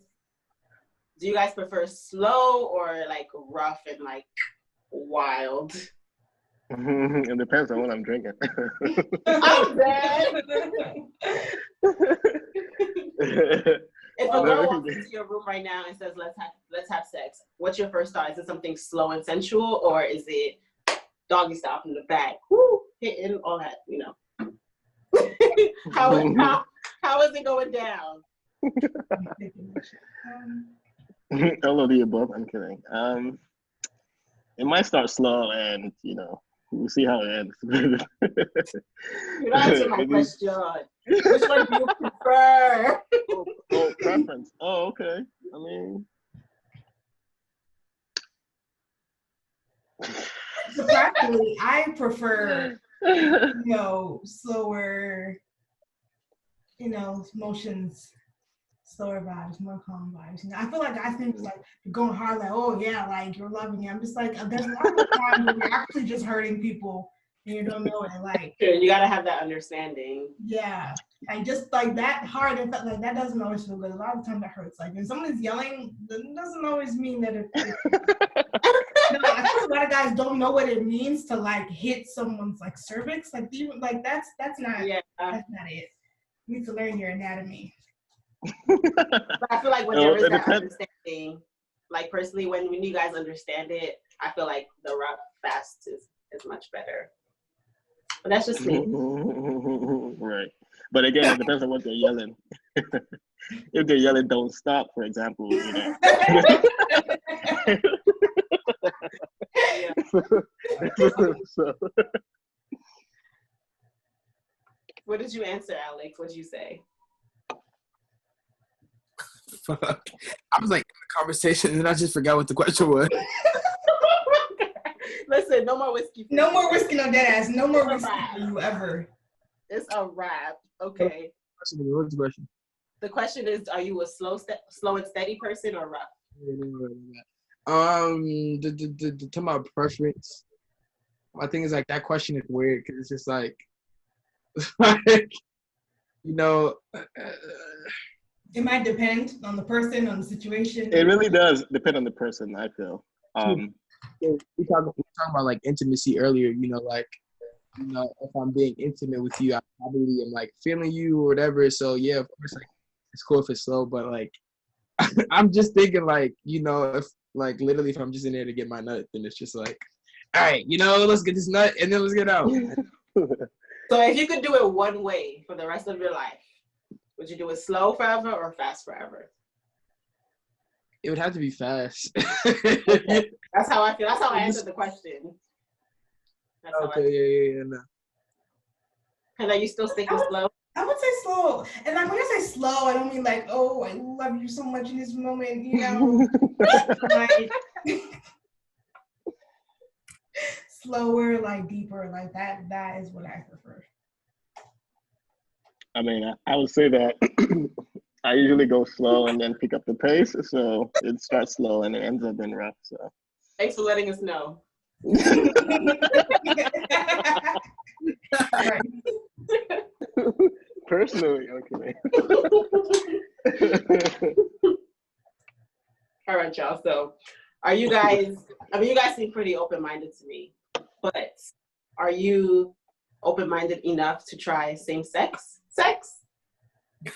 prefer slow or like rough and like wild? It depends on what I'm drinking. I'm dead. If a girl walks into your room right now and says, let's have sex, what's your first thought? Is it something slow and sensual, or is it doggy style from the back? Woo, hitting all that, you know. how is it going down? All of the above. I'm kidding. It might start slow, and you know, we'll see how it ends. You don't answer my question. Which one do you prefer? Oh, preference. Oh, okay. I mean, surprisingly, I prefer, you know, slower, emotions, slower vibes, more calm vibes. I feel like guys think like you're going hard, like, oh yeah, like you're loving it. I'm just like, there's a lot of times where you're actually just hurting people and you don't know it. Like, you gotta have that understanding. Yeah. And just like that hard, and like that doesn't always feel good. A lot of times that hurts. Like when someone's yelling, it doesn't always mean that I feel like a lot of guys don't know what it means to like hit someone's like cervix. Like even like that's not it. You need to learn your anatomy. But I feel like when there is that understanding, like personally, when you guys understand it, I feel like the rough fast is much better. But that's just me. Right. But again, it depends on what they're yelling. If they're yelling, don't stop, for example, So. What did you answer, Alex? What did you say? Fuck. I was like in the conversation and I just forgot what the question was. Listen, no more whiskey. No more whiskey, no dead ass. No more whiskey for you ever. It's a wrap. Okay. What's the question? The question is, are you a slow and steady person or rough? To my preference, I think it's like that question is weird because it's just like, it might depend on the person, on the situation. It really does depend on the person, I feel. We talked about like intimacy earlier, if I'm being intimate with you, I probably am like feeling you or whatever. So yeah, of course, like it's cool if it's slow, but like I'm just thinking like, if like literally if I'm just in there to get my nut, then it's just like, all right, let's get this nut and then let's get out. So if you could do it one way for the rest of your life, would you do it slow forever or fast forever? It would have to be fast. Okay. That's how I feel. That's how I answered the question. That's okay, yeah. No. And are you still sticking slow? I would say slow. And like when I say slow, I don't mean like, oh, I love you so much in this moment, like slower, like deeper, like that is what I prefer. I mean, I would say that I usually go slow and then pick up the pace. So it starts slow and it ends up being rough. So thanks for letting us know. Personally, okay. All right, y'all. So are you guys, you guys seem pretty open-minded to me, but are you open-minded enough to try same-sex sex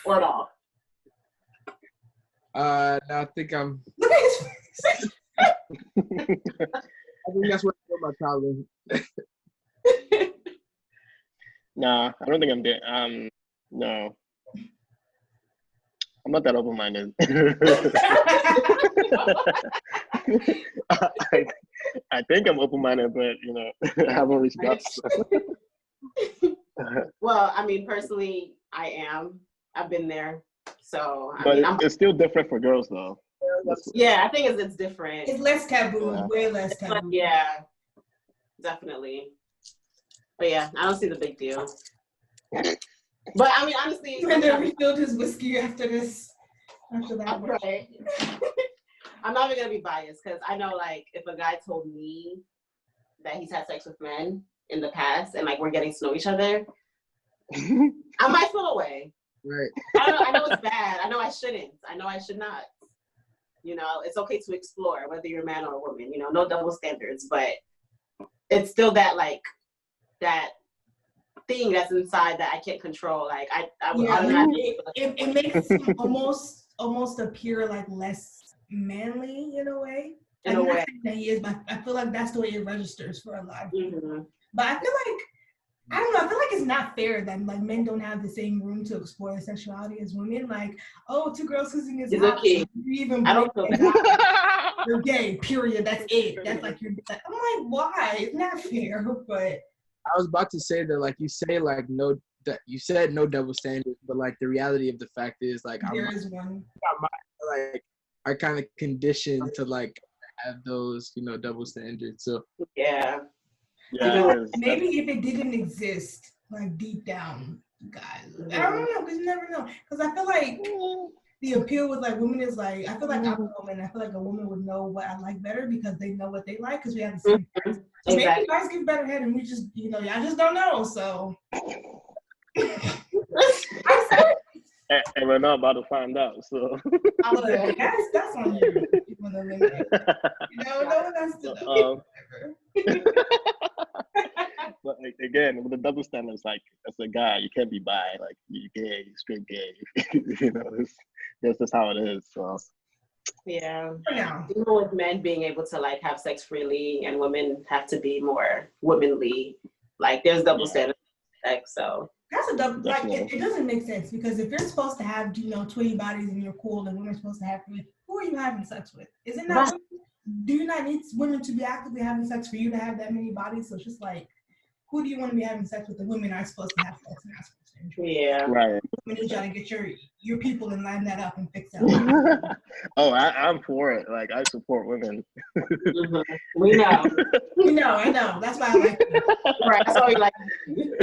or at all? No, I think I'm. I think that's what my problem. Nah, I don't think I'm there. No, I'm not that open-minded. I think I'm open-minded, but I haven't reached that. So. Well, I mean, personally, I am. I've been there. So, it's still different for girls, though. Yeah, I think it's different. It's less taboo, way less taboo. Like, yeah, definitely. But yeah, I don't see the big deal. But I mean, honestly, Brandon refilled his whiskey after that. Right. I'm not even gonna be biased because I know, like, if a guy told me that he's had sex with men in the past and like we're getting to know each other, I might feel away. Right. I know it's bad. I know I shouldn't. I know I should not. It's okay to explore whether you're a man or a woman. No double standards, but it's still that like that thing that's inside that I can't control. Like it makes him almost appear like less manly in a way. In a way that he is, but I feel like that's the way it registers for a lot of people. Mm-hmm. But I feel like I don't know. I feel like it's not fair that like men don't have the same room to explore their sexuality as women. Like, oh, two girls kissing is okay. I don't feel that. You're gay. Period. That's it. That's like you're. I'm like, why? It's not fair. But I was about to say that, like you say, like you said no double standards, but like the reality of the fact is, like there is one. Like are kind of conditioned to like have those, double standards. So yeah. Yeah, maybe if it didn't exist, like deep down, guys. I don't know, because you never know. Because I feel like the appeal with like women is like, I feel like I'm a woman. I feel like a woman would know what I like better because they know what they like because we have the same parents. So maybe guys give better head and we just, y'all just don't know. So and we're not about to find out. So that's on you. No one has to know. But again, with the double standards, like as a guy, you can't be bi, like you gay, straight gay. That's just how it is. So yeah, even with men being able to like have sex freely and women have to be more womanly, like there's double standards. Like so. That's a double. Like it doesn't make sense because if you're supposed to have 20 bodies and you're cool, and women are supposed to have 3, who are you having sex with? Isn't that? Do you not need women to be actively having sex for you to have that many bodies? So it's just like, who do you want to be having sex with? The women are supposed to have sex and not supposed to enjoy. Yeah, right. We need y'all to get your people and line that up and fix that. Oh, I'm for it. Like I support women. We know. I know. That's why I like you. Right. That's why we like you.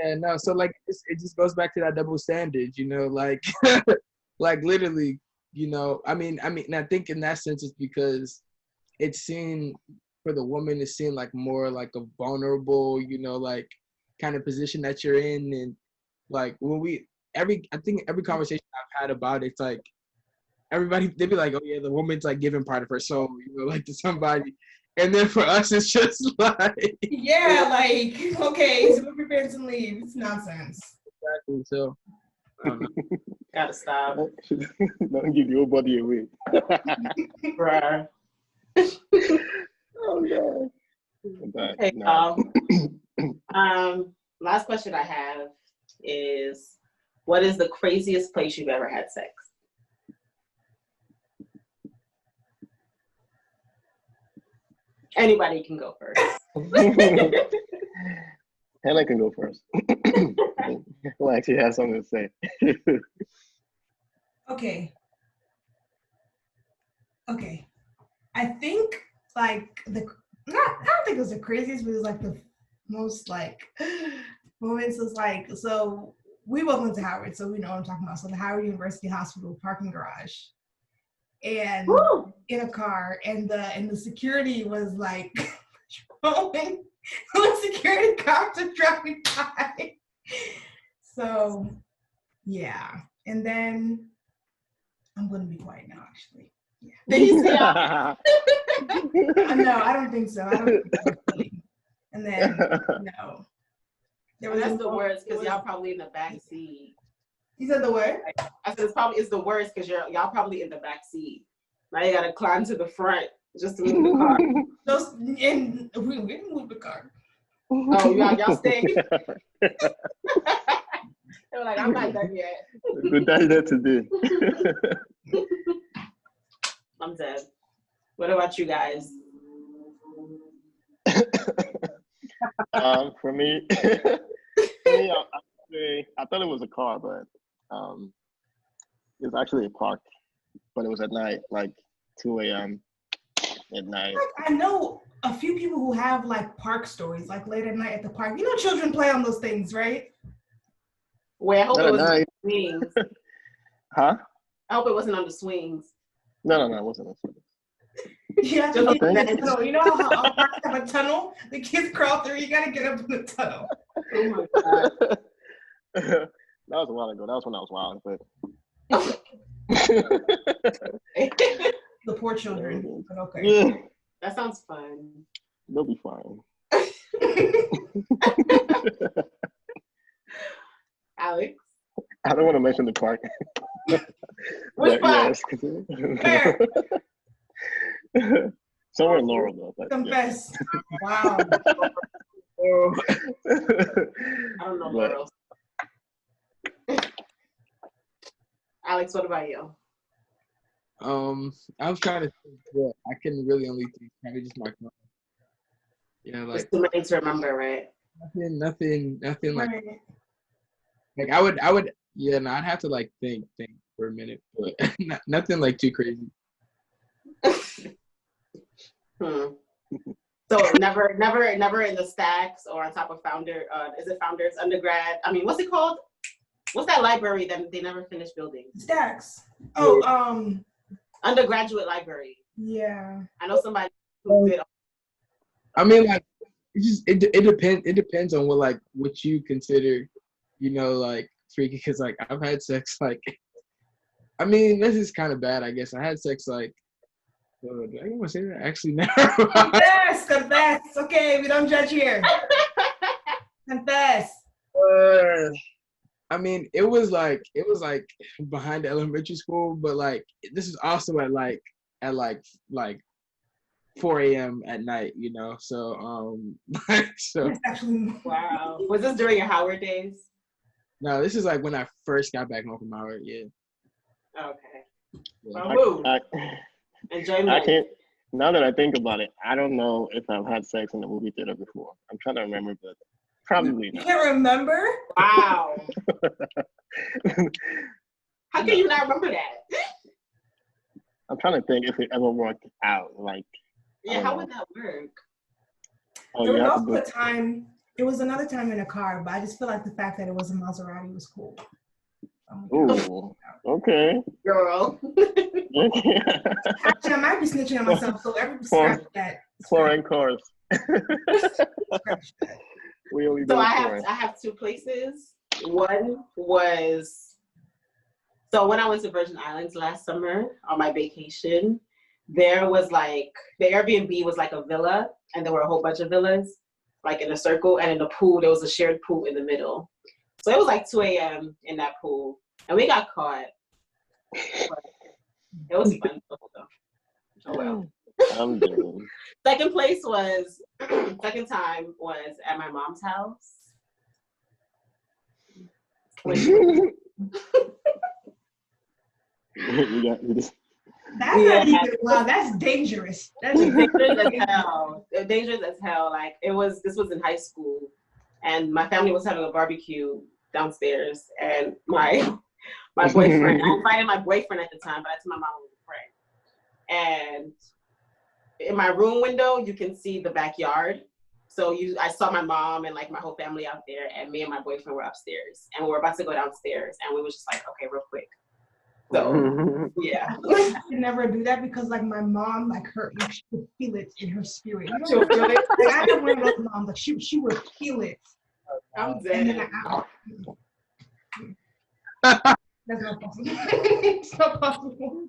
Yeah, no. So like, it just goes back to that double standard, like, like literally, I mean, and I think in that sense it's because it's seen for the woman, it's seen like more like a vulnerable, like kind of position that you're in, and like when I think every conversation I've had about it's like everybody they'd be like, oh yeah, the woman's like giving part of her soul, like to somebody. And then for us, it's just like... Yeah, like, okay, so move your pants and leave. It's nonsense. Exactly, so... Gotta stop. Don't give your body away. Bruh. Oh, God. Okay, last question I have is, what is the craziest place you've ever had sex? Anybody can go first. Henna can go first. Well, actually have something to say. Okay. I think like I don't think it was the craziest, but it was like the most like moments was like, so we both went to Howard, so we know what I'm talking about. So the Howard University Hospital parking garage. And in a car, and the security was like patrolling. The security cops are driving by. So yeah, and then I'm gonna be quiet now. Actually, yeah. Did he say? No, I don't think so. I don't think that was funny. And then no, that's the worst because y'all probably in the back seat. You said the what? I said it's the worst because y'all probably in the back seat. Now you gotta climb to the front just to move the car. And we didn't move the car. Oh, y'all stayed. They were like, I'm not done yet. We're done there today. I'm dead. What about you guys? For me, I thought it was a car, but it was actually a park, but it was at night, like 2 a.m. at night. I know a few people who have like park stories, like late at night at the park. Children play on those things, right? Wait, I hope it was on night. the swings. Huh? I hope it wasn't on the swings. No, it wasn't on the swings. Yeah, you know how all parks have a tunnel? The kids crawl through, you gotta get up in the tunnel. Oh my God. That was a while ago. That was when I was wild, but the poor children. But okay. Yeah. That sounds fun. They'll be fine. Alex? I don't want to mention the park. Which park? Where? Somewhere in Laurel, though. But, confess. Yeah. Wow. I don't know Laurel. Alex, what about you? I was trying to think, but I can really only think probably just my phone. Like it's too many to remember, right? Nothing like Right. like I would I'd have to like think for a minute, but nothing like too crazy. So never in the stacks or on top of Founder. Is it Founders undergrad? I mean, what's it called? What's that library that they never finished building? Stacks. Oh, undergraduate library. Yeah. I know somebody who did. I mean, like, it depends on what you consider, like freaky. Cause like I've had sex like, I mean, this is kind of bad, I guess. I had sex like, do I want to say that? Actually, no. Confess. Okay, we don't judge here. Confess. I mean, it was like behind the elementary school, but like this is also at 4 a.m. at night, So so. Actually, wow. Was this during your Howard days? No, this is like when I first got back home from Howard. Yeah. Okay. Yeah. Enjoyment. I can't. Now that I think about it, I don't know if I've had sex in a movie theater before. I'm trying to remember, but probably you not. can't remember? Wow. How can you not remember that? I'm trying to think if it ever worked out. Like, yeah, how would that work? Oh, there was also a time. It was another time in a car, but I just feel like the fact that it was a Maserati was cool. Oh, okay. Girl. Actually, I might be snitching on myself, so everybody scratch that. Foreign cars. We only so I have two places. One was, so when I went to Virgin Islands last summer on my vacation, there was like, the Airbnb was like a villa, and there were a whole bunch of villas, like in a circle, and in the pool, there was a shared pool in the middle. So it was like 2 a.m. in that pool, and we got caught. But it was fun though. Oh well. I'm doing. Second time was at my mom's house. Wow, that's dangerous. That's dangerous as hell. Dangerous as hell. Like this was in high school, and my family was having a barbecue downstairs, and my boyfriend. I invited my boyfriend at the time, but I told my mom was a friend. And in my room window, you can see the backyard. So I saw my mom and like my whole family out there, and me and my boyfriend were upstairs, and we were about to go downstairs, and we were just like, okay, real quick. So yeah, I could never do that because like my mom, like she would feel it in her spirit. She would feel it. Like, I had one of those moms, like she would feel it. I'm dead. That's not possible. It's not possible.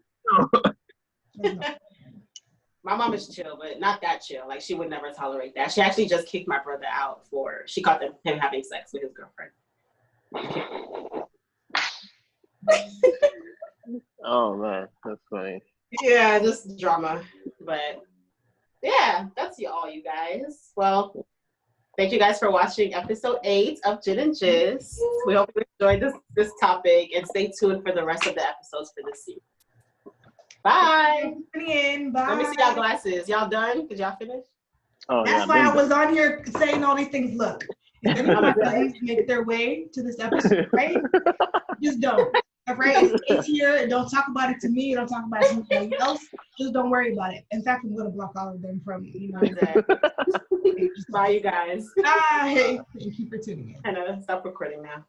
My mom is chill, but not that chill. Like she would never tolerate that. She actually just kicked my brother out she caught him having sex with his girlfriend. Oh man, that's funny. Yeah, just drama. But yeah, that's all you guys. Well, thank you guys for watching episode 8 of Gin and Jizz. We hope you enjoyed this topic, and stay tuned for the rest of the episodes for this season. Bye. Bye. Let me see y'all glasses. Y'all done? Did y'all finish? Oh, that's why I was on here saying all these things. Look, if anybody make their way to this episode, right? Just don't. Right? It's here. Don't talk about it to me. Don't talk about it to anybody else. Just don't worry about it. In fact, I'm going to block all of them from, Bye, you guys. Bye. Thank you for tuning in. Henna, stop recording now.